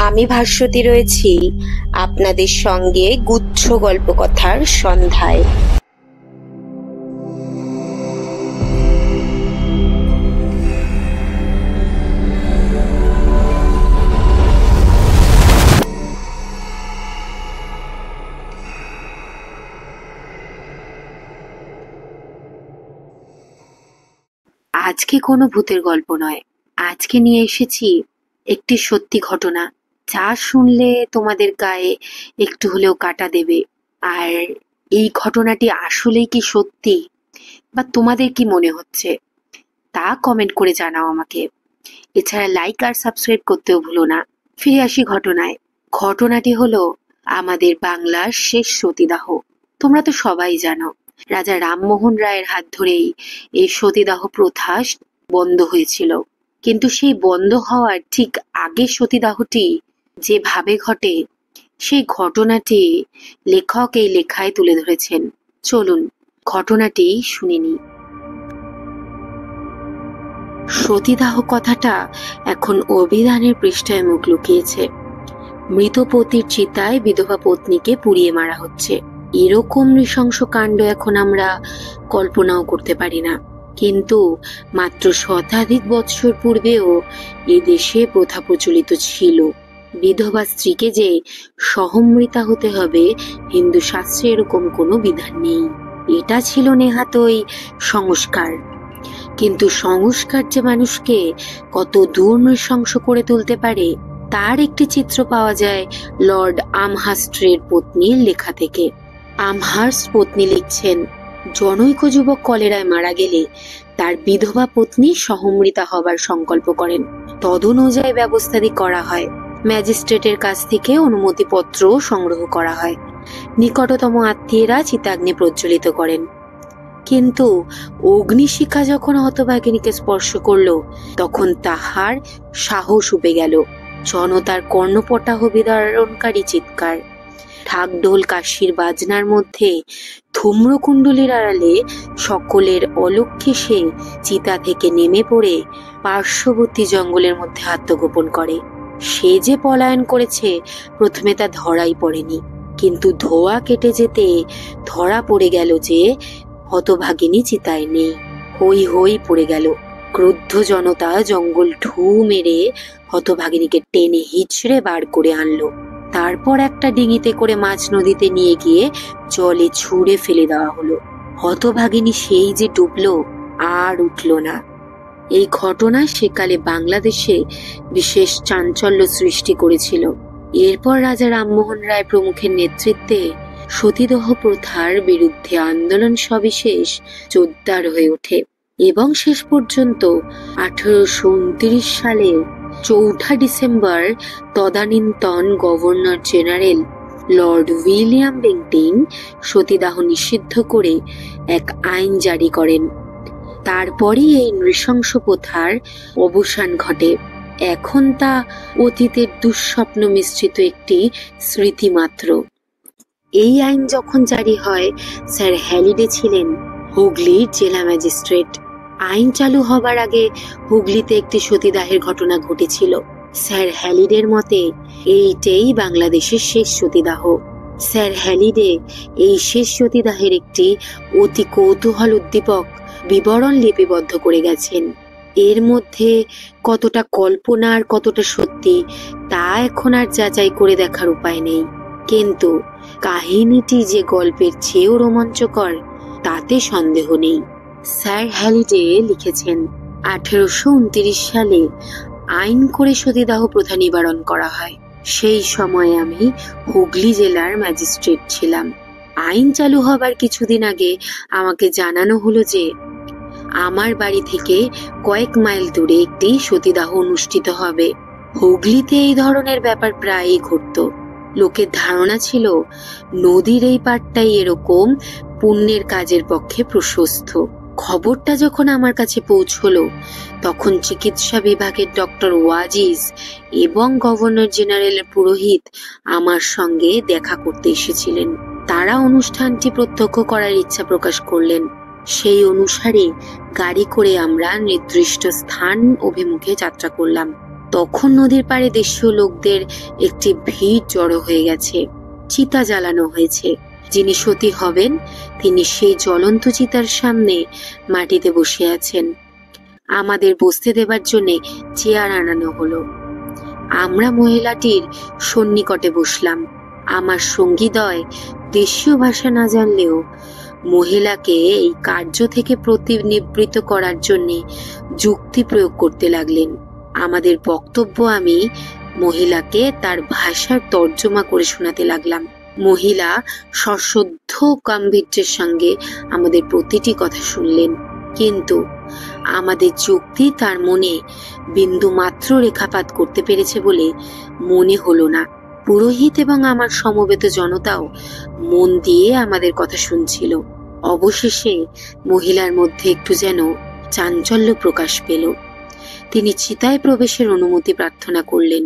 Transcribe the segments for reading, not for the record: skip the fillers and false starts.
আমি ভাস্বতী রয়েছি আপনাদের সঙ্গে গুচ্ছ গল্পকথার সন্ধ্যায়। আজকে কোনো ভূতের গল্প নয়, আজকে নিয়ে এসেছি একটি সত্যি ঘটনা, যা শুনলে তোমাদের গায়ে একটু হলেও কাঁটা দেবে। আর এই ঘটনাটি আসলেই কি সত্যি, বা তোমাদের কি মনে হচ্ছে তা কমেন্ট করে জানাও আমাকে। এছাড়া লাইক আর সাবস্ক্রাইব করতেও ভুলো না। ফিরে আসি ঘটনায়। ঘটনাটি হলো আমাদের বাংলার শেষ সতীদাহ। তোমরা তো সবাই জানো, রাজা রামমোহন রায়ের হাত ধরেই এই সতীদাহ প্রথা বন্ধ হয়েছিল। কিন্তু সেই বন্ধ হওয়ার ঠিক আগে সতীদাহটি যেভাবে ঘটে, সেই ঘটনাটি লেখক এই লেখায় তুলে ধরেছেন। চলুন ঘটনাটি শুনে নিই। সতীদাহ কথাটা এখন অভিধানের পৃষ্ঠায় মুখ লুকিয়েছে। মৃত পতির চিতায় বিধবা পত্নীকে পুড়িয়ে মারা হচ্ছে। এরকম নৃশংস কাণ্ড এখন আমরা কল্পনাও করতে পারি না। কিন্তু মাত্র শতাধিক বৎসর পূর্বেও এ দেশে প্রথা প্রচলিত ছিল। বিধবা স্ত্রীকে যে সহমৃতা হতে হবে, হিন্দু শাস্ত্রে এরকম কোনো বিধান নেই। এটা ছিল নেহাতই সংস্কার। কিন্তু সংস্কার যে মানুষকে কত দূর নৃশংস করে তুলতে পারে, তার একটি চিত্র পাওয়া যায় লর্ড আমহার্স্টের পত্নীর লেখা থেকে। আমহার্স্ট পত্নী লিখছেন, জনৈক যুবক কলেরায় মারা গেলে তার বিধবা পত্নী সহমৃতা হবার সংকল্প করেন। তদনুযায়ী ব্যবস্থাদি করা হয়। ম্যাজিস্ট্রেটের কাছ থেকে অনুমতিপত্র সংগ্রহ করা হয়। নিকটতম আত্মীয়রা চিতাগ্নি প্রজ্বলিত করেন। কিন্তু অগ্নিশিখা যখন হতভাগিনীকে স্পর্শ করল, তখন তাহার সাহস উপে গেল। জনতার কর্ণপটাহ বিদারণকারী চিৎকার, ঢাকঢোল কাশির বাজনার মধ্যে ধূম্রকুণ্ডলীর আড়ালে সকলের অলক্ষ্যে সে চিতা থেকে নেমে পড়ে পার্শ্ববর্তী জঙ্গলের মধ্যে আত্মগোপন করে। সে যে পলায়ন করেছে, প্রথমে তা ধরাই পড়েনি। কিন্তু ধোঁয়া কেটে যেতে ধরা পড়ে গেল যে হতভাগিনী চিতায় নেই। হই হই পড়ে গেল। ক্রুদ্ধ জনতা জঙ্গল ঢু মেরে হতভাগিনীকে টেনে হিচড়ে বার করে আনলো। তারপর একটা ডিঙিতে করে মাঝ নদীতে নিয়ে গিয়ে জলে ছুঁড়ে ফেলে দেওয়া হলো। হতভাগিনী সেই যে ডুবলো, আর উঠল না। এই ঘটনা সেকালে বাংলাদেশে বিশেষ চাঞ্চল্য সৃষ্টি করেছিল। এরপর রাজা রামমোহন রায় প্রমুখের নেতৃত্বে সতীদাহ প্রথার বিরুদ্ধে আন্দোলন সবিশেষ জোরদার হয়ে ওঠে এবং শেষ পর্যন্ত 1829 সালের 4 ডিসেম্বর তদানীন্তন governor general Lord William Bentinck সতীদাহ নিষিদ্ধ করে এক আইন জারি করেন। তারপরই এই নৃশংস প্রথার অবসান ঘটে। এখন তা অতীতের দুঃস্বপ্ন মিশ্রিত একটি স্মৃতি মাত্র। এই আইন যখন জারি হয়, স্যার হ্যালিডে ছিলেন হুগলির জেলা ম্যাজিস্ট্রেট। আইন চালু হবার আগে হুগলিতে একটি সতীদাহের ঘটনা ঘটেছিল। স্যার হ্যালিডের মতে এইটাই বাংলাদেশের শেষ সতীদাহ। স্যার হ্যালিডে এই শেষ সতীদাহের একটি অতি কৌতূহল উদ্দীপক বিবরণ লিপিবদ্ধ করে গেছেন। এর মধ্যে কতটা কল্পনা আর কতটা সত্যি, তা এখন আর যাচাই করে দেখার উপায় নেই। কিন্তু কাহিনীটি যে গল্পের চেয়েও রোমাঞ্চকর, তাতে সন্দেহ নেই। স্যার হ্যালিডে লিখেছেন, 1829 সালে আইন করে সতীদাহ প্রথা নিবারণ করা হয়। সেই সময় আমি হুগলি জেলার ম্যাজিস্ট্রেট ছিলাম। আইন চালু হবার কিছুদিন আগে আমাকে জানানো হলো যে আমার বাড়ি থেকে কয়েক মাইল দূরে একটি সতীদাহ অনুষ্ঠিত হবে। হুগলিতে এই ধরনের ব্যাপার প্রায়ই ঘটত। লোকের ধারণা ছিল নদীর এই পাড়টাই এরকম পুণ্যের কাজের পক্ষে প্রশস্ত। খবরটা যখন আমার কাছে পৌঁছলো, তখন চিকিৎসা বিভাগের ডক্টর ওয়াজিজ এবং গভর্নর জেনারেলের পুরোহিত আমার সঙ্গে দেখা করতে এসেছিলেন। তারা অনুষ্ঠানটি প্রত্যক্ষ করার ইচ্ছা প্রকাশ করলেন। সেই অনুসারে গাড়ি করে আমরা নির্দিষ্ট স্থান অভিমুখে যাত্রা করলাম। তখন নদীর পাড়ে দেশীয় লোকদের একটি ভিড় জড়ো হয়ে গেছে। চিতা জ্বালানো হয়েছে। যিনি সতী হবেন তিনি সেই জ্বলন্ত চিতার সামনে মাটিতে বসে আছেন। আমাদের বসতে দেবার জন্য চেয়ার আনানো হলো। আমরা মহিলাটির সন্নিকটে বসলাম। আমার সঙ্গীদ্বয় দেশীয় ভাষা না জানলেও মহিলাকে এই কার্য থেকে প্রতিনিবৃত্ত করার জন্য যুক্তি প্রয়োগ করতে লাগলেন। আমাদের বক্তব্য আমি মহিলাকে তার ভাষার তর্জমা করে শোনাতে লাগলাম। মহিলা সশ্রদ্ধ গাম্ভীর্যের সঙ্গে আমাদের প্রতিটি কথা শুনলেন, কিন্তু আমাদের যুক্তি তার মনে বিন্দু মাত্র রেখাপাত করতে পেরেছে বলে মনে হলো না। পুরোহিত এবং আমার সমবেত জনতাও মন দিয়ে আমাদের কথা শুনছিল। অবশেষে মহিলার মধ্যে একটু যেন চাঞ্চল্য প্রকাশ পেল। তিনি চিতায় প্রবেশের অনুমতি প্রার্থনা করলেন।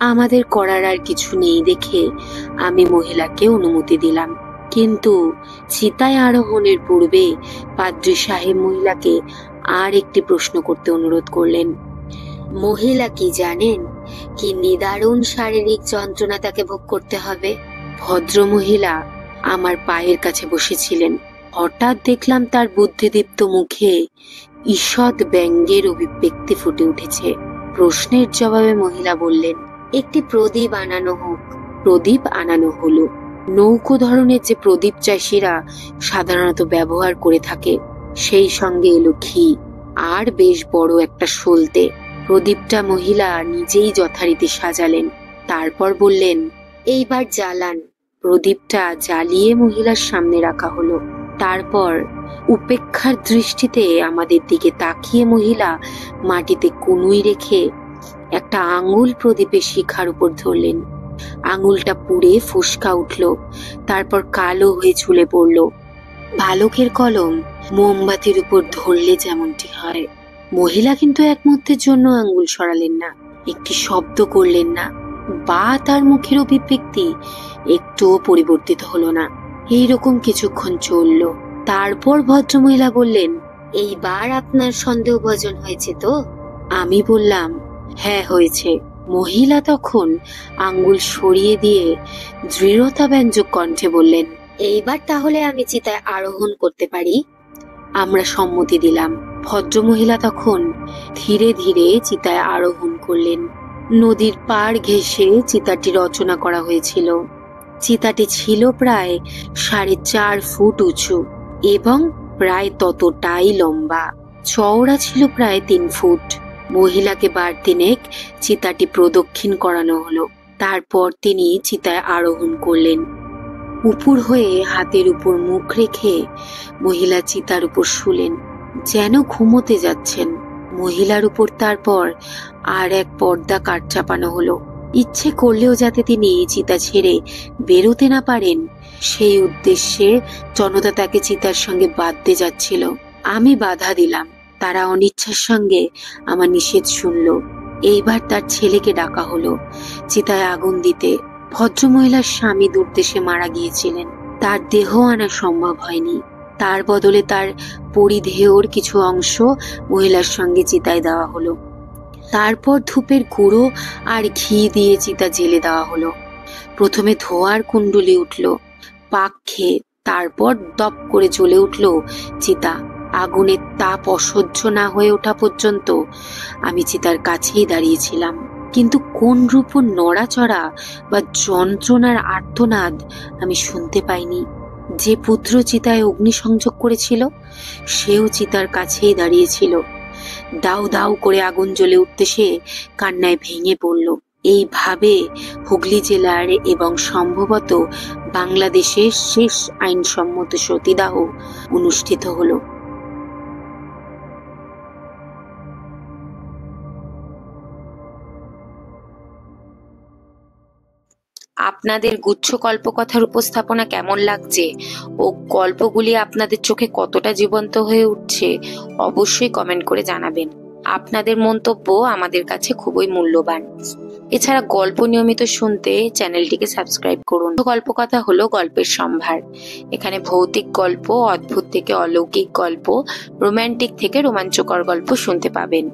আমাদের করার আর কিছু নেই দেখে আমি মহিলাকে অনুমতি দিলাম, কিন্তু চিতায় আরোহণের পূর্বে পাদ্রী সাহেব মহিলাকে আর একটি প্রশ্ন করতে অনুরোধ করলেন। মহিলা কি জানেন কি নিদারুণ শারীরিক যন্ত্রণা তাকে ভোগ করতে হবে? ভদ্র মহিলা আমার পায়ের কাছে বসেছিলেন। হঠাৎ দেখলাম তার বুদ্ধিদীপ্ত মুখে ঈষৎ ব্যঙ্গের অভিব্যক্তি ফুটে উঠেছে। প্রশ্নের জবাবে মহিলা বললেন, একটি প্রদীপ আনানো হোক। প্রদীপ আনানো হলো। নৌকো ধরনের যে প্রদীপ চাষিরা সাধারণত ব্যবহার করে থাকে, সেই সঙ্গে এলো ঘি আর বেশ বড় একটা সলতে। প্রদীপটা মহিলা নিজেই যথারীতি সাজালেন। তারপর বললেন, এইবার জ্বালান। প্রদীপটা জ্বালিয়ে মহিলার সামনে রাখা হলো। তারপর উপেক্ষার দৃষ্টিতে আমাদের দিকে তাকিয়ে মহিলা মাটিতে কনুই রেখে একটা আঙুল প্রদীপের শিখার উপর ধরলেন। আঙুলটা পুড়ে ফুসকা উঠল, তারপর কালো হয়ে ঝুলে পড়ল। ভালুকের কলম মোমবাতির উপর ধরলে যেমনটি হয়। মহিলা কিন্তু এক মুহূর্তের জন্য আঙুল সরালেন না, একটি শব্দ করলেন না, বা তার মুখের অভিব্যক্তি একটুও পরিবর্তিত হলো না। এইরকম কিছুক্ষণ চলল। তারপর ভদ্রমহিলা বললেন, এইবার আপনার সন্দেহভাজন হয়েছে তো? আমি বললাম, হ্যাঁ হয়েছে। মহিলা তখন আঙ্গুল সরিয়ে দিয়ে দৃঢ়তাব্যঞ্জক কণ্ঠে বললেন, এইবার তাহলে আমি চিতায় আরোহণ করতে পারি? আমরা সম্মতি দিলাম। ভদ্রমহিলা তখন ধীরে ধীরে চিতায় আরোহণ করলেন। নদীর পাড় ঘেঁষে চিতাটি রচনা করা হয়েছিল। চিতাটি ছিল প্রায় 4.5 ফুট উঁচু এবং প্রায় ততটাই লম্বা। চওড়া ছিল প্রায় 3 ফুট। মহিলাকে বার তিনেক চিতাটি প্রদক্ষিণ করানো হলো। তারপর তিনি চিতায় আরোহণ করলেন। উপুর হয়ে হাতের উপর মুখ রেখে মহিলা চিতার উপর শুলেন, যেন ঘুমোতে যাচ্ছেন। মহিলার উপর তারপর আর এক পর্দা কাঠ চাপানো হলো। ইচ্ছে করলেও যাতে তিনি চিতা ছেড়ে বেরোতে না পারেন, সেই উদ্দেশ্যে জনতা তাকে চিতার সঙ্গে বাঁধতে যাচ্ছিল। আমি বাধা দিলাম। তারা অনিচ্ছার সঙ্গে আমার নিষেধ শুনল। এইবার তার ছেলেকে ডাকা হলো চিতায় আগুন দিতে। ভদ্রমহিলার স্বামী দূরদেশে মারা গিয়েছিলেন, তার দেহ আনা সম্ভব হয়নি। তার বদলে তার পরিধেয়র কিছু অংশ মহিলার সঙ্গে চিতায় দেওয়া হলো। তারপর ধূপের গুঁড়ো আর ঘি দিয়ে চিতা জেলে দেওয়া হলো। প্রথমে ধোঁয়ার কুণ্ডলি উঠল পাক খেয়ে, তারপর দপ করে জ্বলে উঠল চিতা। আগুনের তাপ অসহ্য না হয়ে ওঠা পর্যন্ত আমি চিতার কাছেই দাঁড়িয়েছিলাম, কিন্তু কোন রূপ নড়াচড়া বা যন্ত্রণার আর্তনাদ আমি শুনতে পাইনি। যে পুত্র চিতায় অগ্নিসংযোগ করেছিল সেও চিতার কাছেই দাঁড়িয়েছিল। দাউ দাউ করে আগুন জ্বলে উঠতে সে কান্নায় ভেঙে পড়ল। এইভাবে হুগলি জেলার এবং সম্ভবত বাংলাদেশের শেষ আইনসম্মত সতীদাহ অনুষ্ঠিত হলো। আপনাদের গুচ্ছ কল্পকথার উপস্থাপনা কেমন লাগছে ও গল্পগুলি আপনাদের চোখে কতটা জীবন্ত হয়ে উঠছে অবশ্যই কমেন্ট করে জানাবেন। আপনাদের মন্তব্য আমাদের কাছে খুবই মূল্যবান। এছাড়া গল্প নিয়মিত শুনতে চ্যানেলটিকে সাবস্ক্রাইব করুন। গল্প কথা হলো গল্পের সম্ভার। এখানে ভৌতিক গল্প, অদ্ভুত থেকে অলৌকিক গল্প, রোমান্টিক থেকে রোমাঞ্চকর গল্প শুনতে পাবেন।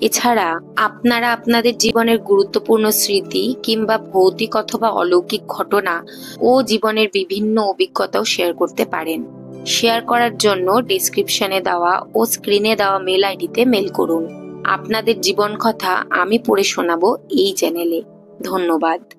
এছাড়া আপনারা আপনাদের জীবনের গুরুত্বপূর্ণ স্মৃতি কিংবা ভৌতিক অথবা অলৌকিক ঘটনা ও জীবনের বিভিন্ন অভিজ্ঞতাও শেয়ার করতে পারেন। শেয়ার করার জন্য ডেসক্রিপশনে দেওয়া ও স্ক্রিনে দেওয়া মেল আইডিতে মেল করুন। আপনাদের জীবন কথা আমি পড়ে শোনাবো এই চ্যানেলে। ধন্যবাদ।